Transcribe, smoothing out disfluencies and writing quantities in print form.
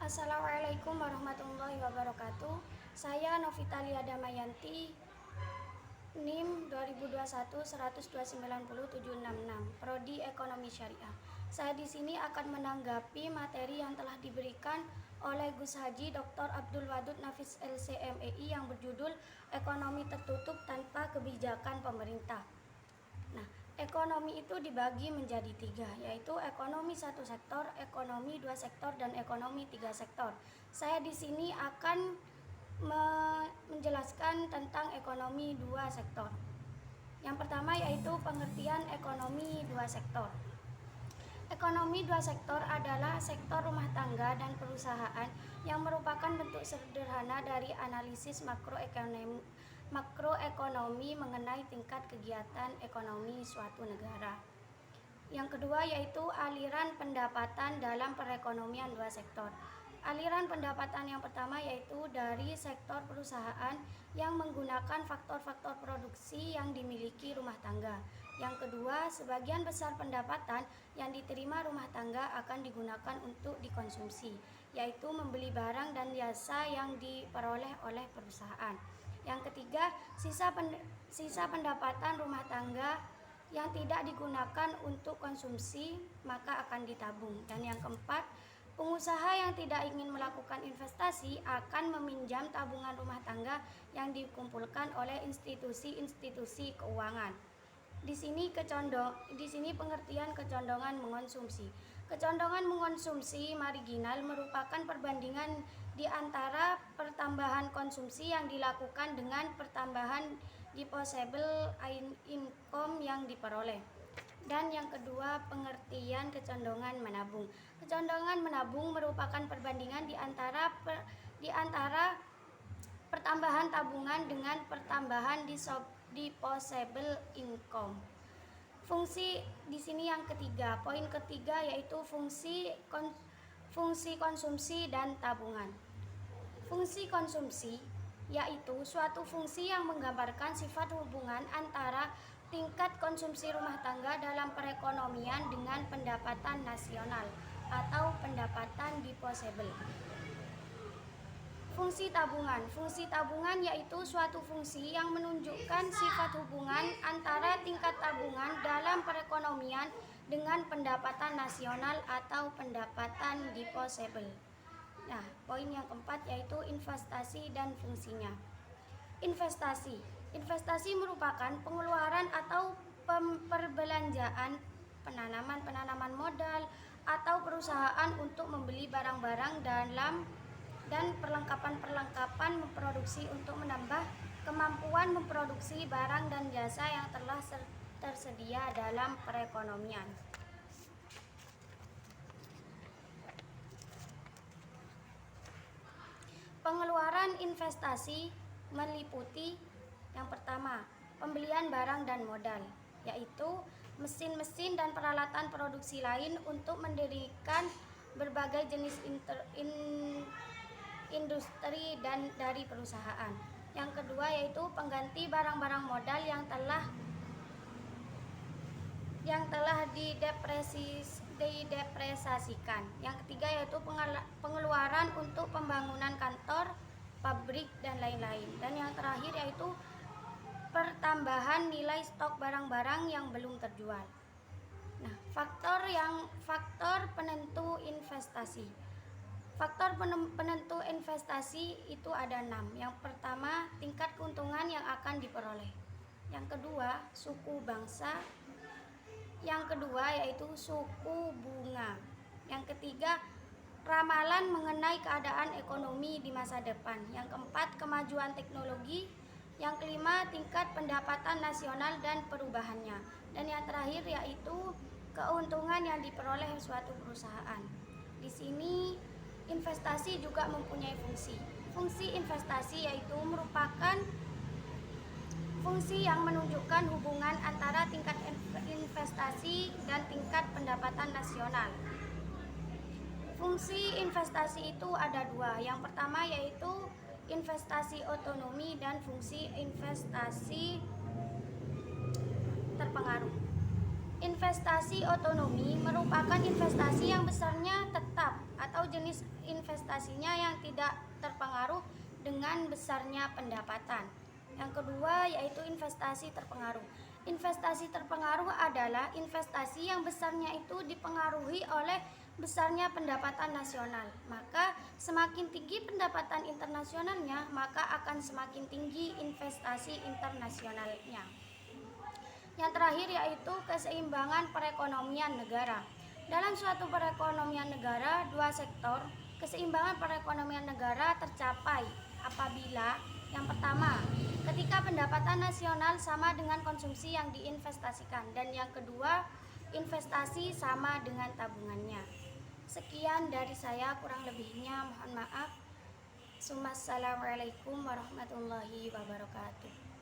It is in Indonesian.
Assalamualaikum warahmatullahi wabarakatuh. Saya Novitalia Damayanti, NIM 2021-10290-766, Prodi Ekonomi Syariah. Saya di sini akan menanggapi materi yang telah diberikan oleh Gus Haji Dr. Abdul Wadud Nafis LCMEI yang berjudul Ekonomi Tertutup Tanpa Kebijakan Pemerintah. Nah, ekonomi itu dibagi menjadi tiga, yaitu ekonomi satu sektor, ekonomi dua sektor, dan ekonomi tiga sektor. Saya di sini akan menjelaskan tentang ekonomi dua sektor. Yang pertama yaitu pengertian ekonomi dua sektor. Ekonomi dua sektor adalah sektor rumah tangga dan perusahaan yang merupakan bentuk sederhana dari analisis makroekonomi mengenai tingkat kegiatan ekonomi suatu negara. Yang kedua yaitu aliran pendapatan dalam perekonomian dua sektor. Aliran pendapatan yang pertama yaitu dari sektor perusahaan yang menggunakan faktor-faktor produksi yang dimiliki rumah tangga. Yang kedua, sebagian besar pendapatan yang diterima rumah tangga akan digunakan untuk dikonsumsi, yaitu membeli barang dan jasa yang diperoleh oleh perusahaan. Yang ketiga, sisa pendapatan rumah tangga yang tidak digunakan untuk konsumsi maka akan ditabung. Dan yang keempat, pengusaha yang tidak ingin melakukan investasi akan meminjam tabungan rumah tangga yang dikumpulkan oleh institusi-institusi keuangan. Di sini pengertian kecondongan mengonsumsi. Kecondongan mengonsumsi marginal merupakan perbandingan di antara pertambahan konsumsi yang dilakukan dengan pertambahan disposable income yang diperoleh. Dan yang kedua, pengertian kecondongan menabung. Kecondongan menabung merupakan perbandingan di antara pertambahan tabungan dengan pertambahan disposable income. Fungsi di sini yang ketiga, poin ketiga yaitu fungsi konsumsi dan tabungan. Fungsi konsumsi yaitu suatu fungsi yang menggambarkan sifat hubungan antara tingkat konsumsi rumah tangga dalam perekonomian dengan pendapatan nasional atau pendapatan disposable. Fungsi tabungan yaitu suatu fungsi yang menunjukkan sifat hubungan antara tingkat tabungan dalam perekonomian dengan pendapatan nasional atau pendapatan disposable. Nah, poin yang keempat yaitu investasi dan fungsinya. Investasi merupakan pengeluaran atau perbelanjaan penanaman modal atau perusahaan untuk membeli barang-barang dan perlengkapan memproduksi untuk menambah kemampuan memproduksi barang dan jasa yang telah tersedia dalam perekonomian. Pengeluaran investasi meliputi yang pertama, pembelian barang dan modal, yaitu mesin-mesin dan peralatan produksi lain untuk mendirikan berbagai jenis industri dan dari perusahaan. Yang kedua yaitu pengganti barang-barang modal yang telah didepresiasikan. Yang ketiga yaitu pengeluaran untuk pembangunan kantor, pabrik dan lain-lain. Dan yang terakhir yaitu pertambahan nilai stok barang-barang yang belum terjual. Nah, faktor penentu investasi. Faktor penentu investasi itu ada 6. Yang pertama, tingkat keuntungan yang akan diperoleh. Yang kedua, suku bangsa. Yang kedua yaitu suku bunga. Yang ketiga, ramalan mengenai keadaan ekonomi di masa depan. Yang keempat, kemajuan teknologi. Yang kelima, tingkat pendapatan nasional dan perubahannya. Dan yang terakhir yaitu keuntungan yang diperoleh suatu perusahaan. Di sini investasi juga mempunyai fungsi. Fungsi investasi yaitu merupakan fungsi yang menunjukkan hubungan antara tingkat investasi dan tingkat pendapatan nasional. Fungsi investasi itu ada 2. Yang pertama yaitu investasi otonomi dan fungsi investasi terpengaruh. Investasi otonomi merupakan investasi yang besarnya tetap atau jenis investasinya yang tidak terpengaruh dengan besarnya pendapatan. Yang kedua yaitu investasi terpengaruh. Investasi terpengaruh adalah investasi yang besarnya itu dipengaruhi oleh besarnya pendapatan nasional. Maka semakin tinggi pendapatan internasionalnya, maka akan semakin tinggi investasi internasionalnya. Yang terakhir yaitu keseimbangan perekonomian negara. Dalam suatu perekonomian negara, dua sektor, keseimbangan perekonomian negara tercapai apabila yang pertama, ketika pendapatan nasional sama dengan konsumsi yang diinvestasikan, dan yang kedua, investasi sama dengan tabungannya. Sekian dari saya, kurang lebihnya mohon maaf. Assalamualaikum warahmatullahi wabarakatuh.